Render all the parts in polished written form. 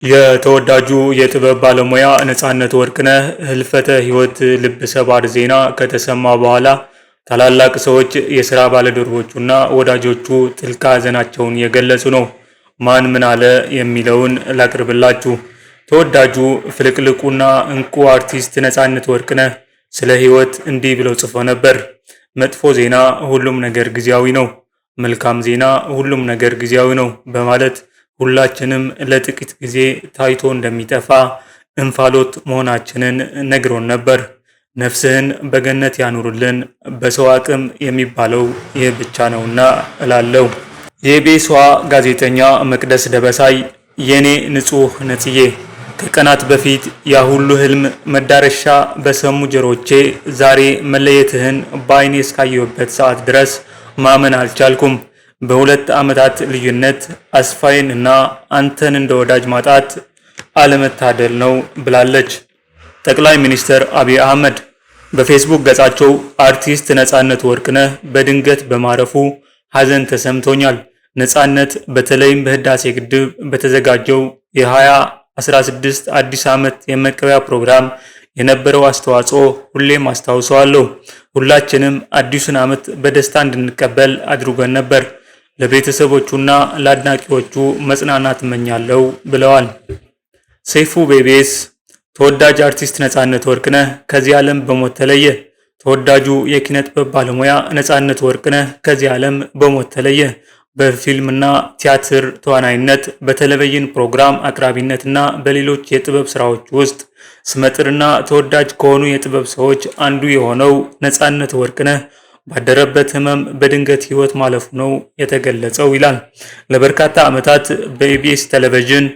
የተወዳጁ የጥበብ ባለሙያ ነፃነት ወርቅነህ ህልፈተ ህይወት ልብ ሰባር ዜና ከተሰማ በኋላ ታላላቅ ሰዎች፣ የሥራ ባልደረቦቹና ወዳጆቹ ጥልቅ ሐዘናቸውን የገለጹ ነው። ማን ምን አለ የሚለውን ላቅርብላችሁ። ተወዳጁ ፍልቅልቁና እንቁ አርቲስት ነፃነት ወርቅነህ ስለ ህይወት እንዲህ ብለው ጽፎ ነበር። መጥፎ ዜና ሁሉም ነገር ጊዜያዊ ነው፣ መልካም ዜና ሁሉም ነገር ጊዜያዊ ነው በማለት ሁላችንም ለጥቂት ጊዜ ታይቶ እንደሚጠፋ እንፋሎት መሆናችንን ነግሮን ነበር። ነፍስህን በገነት ያኑርልን፣ በሰው አቅም የሚባለው ይህ ብቻ ነውና እላለሁ። የኢቢኤሷ ጋዜጠኛ መቅደስ ደበሳይ የኔ ንጹህ ነጽዬ፣ ከቀናት በፊት ያ ሁሉ ህልም መዳረሻ በሰሙ ጆሮቼ ዛሬ መለየትህን በአይኔ እስካየሁበት ሰዓት ድረስ ማመን አልቻልኩም። በሁለት ዓመታት ልዩነት አስፋይን እና አንተን እንደ ወዳጅ ማጣት አለመታደል ነው ብላለች። ጠቅላይ ሚኒስትር አብይ አህመድ በፌስቡክ ገጻቸው አርቲስት ነፃነት ወርቅነህ በድንገት በማረፉ ሐዘን ተሰምቶኛል። ነፃነት በተለይም በህዳሴ ግድብ በተዘጋጀው የ2016 አዲስ ዓመት የመቀበያ ፕሮግራም የነበረው አስተዋጽኦ ሁሌም አስታውሰዋለሁ። ሁላችንም አዲሱን ዓመት በደስታ እንድንቀበል አድርጎን ነበር። ለቤተሰቦቹና ለአድናቂዎቹ መጽናናት እመኛለሁ ብለዋል። ሰይፉ በኢቢኤስ ተወዳጅ አርቲስት ነፃነት ወርቅነህ ከዚህ ዓለም በሞት ተለየ። ተወዳጁ የኪነ ጥበብ ባለሙያ ነፃነት ወርቅነህ ከዚህ ዓለም በሞት ተለየ። በፊልምና ቲያትር ተዋናይነት፣ በቴሌቪዥን ፕሮግራም አቅራቢነትና በሌሎች የጥበብ ስራዎች ውስጥ ስመጥርና ተወዳጅ ከሆኑ የጥበብ ሰዎች አንዱ የሆነው ነፃነት ወርቅነህ ባደረበት ህመም በድንገት ህይወት ማለፉ ነው የተገለጸው ይላል። ለበርካታ ዓመታት በኢቢኤስ ቴሌቪዥን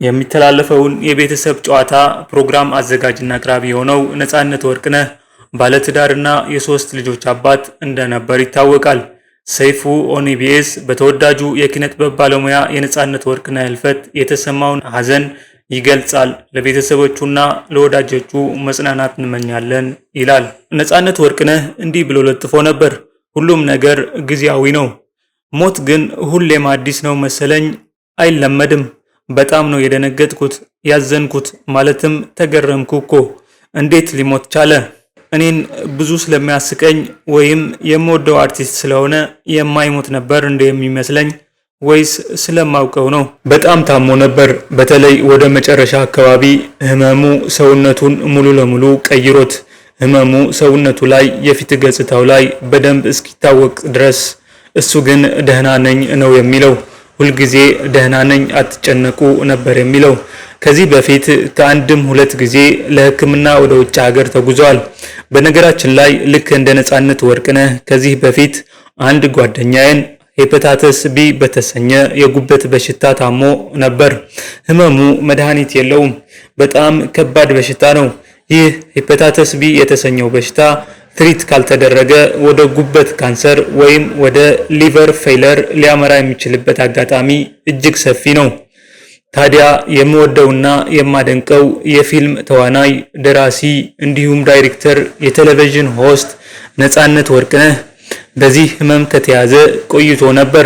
የሚተላለፈውን የቤተሰብ ጨዋታ ፕሮግራም አዘጋጅና አቅራቢ የሆነው ነፃነት ወርቅነህ ባለትዳርና የሶስት ልጆች አባት እንደነበር ይታወቃል። ሰይፉ ኦን ኢቢኤስ በተወዳጁ የኪነ ጥበብ ባለሙያ የነፃነት ወርቅነህ ህልፈት የተሰማውን ሐዘን ይገልጻል። ለቤተሰቦቹና ለወዳጆቹ መጽናናት እንመኛለን ይላል። ነፃነት ወርቅነህ እንዲህ ብሎ ለጥፎ ነበር። ሁሉም ነገር ጊዜያዊ ነው፣ ሞት ግን ሁሌም አዲስ ነው መሰለኝ። አይለመድም። በጣም ነው የደነገጥኩት፣ ያዘንኩት፣ ማለትም ተገረምኩ እኮ። እንዴት ሊሞት ቻለ? እኔን ብዙ ስለሚያስቀኝ ወይም የምወደው አርቲስት ስለሆነ የማይሞት ነበር እንደ የሚመስለኝ ወይስ ስለማውቀው ነው? በጣም ታሞ ነበር። በተለይ ወደ መጨረሻ አካባቢ ህመሙ ሰውነቱን ሙሉ ለሙሉ ቀይሮት፣ ህመሙ ሰውነቱ ላይ የፊት ገጽታው ላይ በደንብ እስኪታወቅ ድረስ። እሱ ግን ደህና ነኝ ነው የሚለው። ሁልጊዜ ደህና ነኝ አትጨነቁ ነበር የሚለው። ከዚህ በፊት ከአንድም ሁለት ጊዜ ለሕክምና ወደ ውጭ ሀገር ተጉዟል። በነገራችን ላይ ልክ እንደ ነፃነት ወርቅነህ ከዚህ በፊት አንድ ጓደኛዬን ሄፓታይተስ ቢ በተሰኘ የጉበት በሽታ ታሞ ነበር። ህመሙ መድኃኒት የለውም። በጣም ከባድ በሽታ ነው። ይህ ሄፓታይተስ ቢ የተሰኘው በሽታ ትሪት ካልተደረገ ወደ ጉበት ካንሰር ወይም ወደ ሊቨር ፌይለር ሊያመራ የሚችልበት አጋጣሚ እጅግ ሰፊ ነው። ታዲያ የምወደውና የማደንቀው የፊልም ተዋናይ፣ ደራሲ እንዲሁም ዳይሬክተር፣ የቴሌቪዥን ሆስት ነፃነት ወርቅነህ በዚህ ህመም ከተያዘ ቆይቶ ነበር።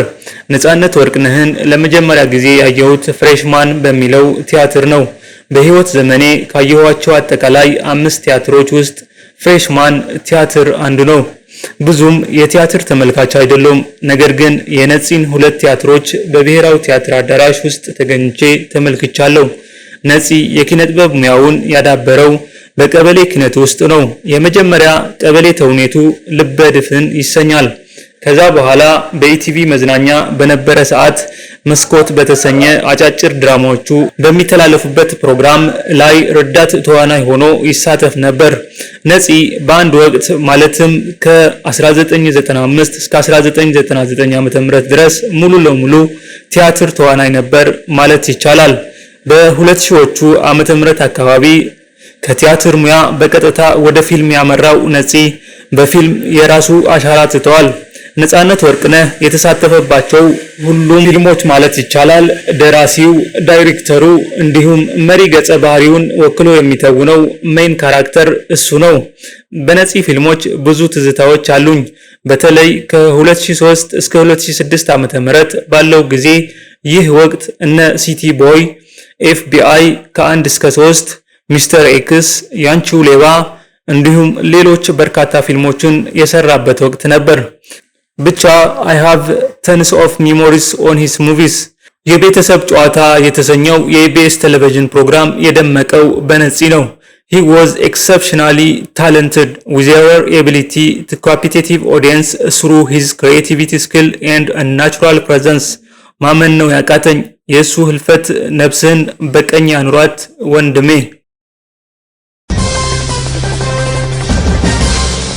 ነፃነት ወርቅነህን ለመጀመሪያ ጊዜ ያየሁት ፍሬሽማን በሚለው ቲያትር ነው። በህይወት ዘመኔ ካየኋቸው አጠቃላይ 5 ቲያትሮች ውስጥ ፍሬሽማን ቲያትር አንዱ ነው። ብዙም የቲያትር ተመልካች አይደለም፣ ነገር ግን የነፂን 2 ቲያትሮች በብሔራዊ ቲያትር አዳራሽ ውስጥ ተገኝቼ ተመልክቻለሁ። ነፂ የኪነ ጥበብ ሙያውን ያዳበረው በቀበሌ ኪነት ውስጥ ነው። የመጀመሪያ ቀበሌ ተውኔቱ ልበ ድፍን ይሰኛል። ከዛ በኋላ በኢቲቪ መዝናኛ በነበረ ሰዓት መስኮት በተሰኘ አጫጭር ድራማዎቹ በሚተላለፉበት ፕሮግራም ላይ ረዳት ተዋናይ ሆኖ ይሳተፍ ነበር። ነፂ በአንድ ወቅት ማለትም ከ1995 እስከ 1999 ዓ.ም ድረስ ሙሉ ለሙሉ ቲያትር ተዋናይ ነበር ማለት ይቻላል። በ2000ዎቹ ዓመተ ምህረት አካባቢ ከቲያትር ሙያ በቀጥታ ወደ ፊልም ያመራው ነፂ በፊልም የራሱ አሻራ ትተዋል። ነፃነት ወርቅነህ የተሳተፈባቸው ሁሉም ፊልሞች ማለት ይቻላል ደራሲው፣ ዳይሬክተሩ እንዲሁም መሪ ገጸ ባህሪውን ወክሎ የሚተውነው ሜን ካራክተር እሱ ነው። በነፂ ፊልሞች ብዙ ትዝታዎች አሉኝ። በተለይ ከ2003 እስከ 2006 ዓ.ም ባለው ጊዜ ይህ ወቅት እነ ሲቲ ቦይ፣ FBI ከ1 እስከ 3፣ ሚስተር ኤክስ፣ ያንቺው ሌባ እንዲሁም ሌሎች በርካታ ፊልሞችን የሰራበት ወቅት ነበር። ብቻ I have tons of memories on his movies። የቤተሰብ ጨዋታ የተሰኘው የኢቢኤስ ቴሌቪዥን ፕሮግራም የደመቀው በነፂ ነው። He was exceptionally talented with their ability to captivate audience through his creativity skill and a natural presence። ማመን ነው ያቃተኝ የሱ ህልፈት ነፍስን በቀኝ አኑሯት ወንድሜ።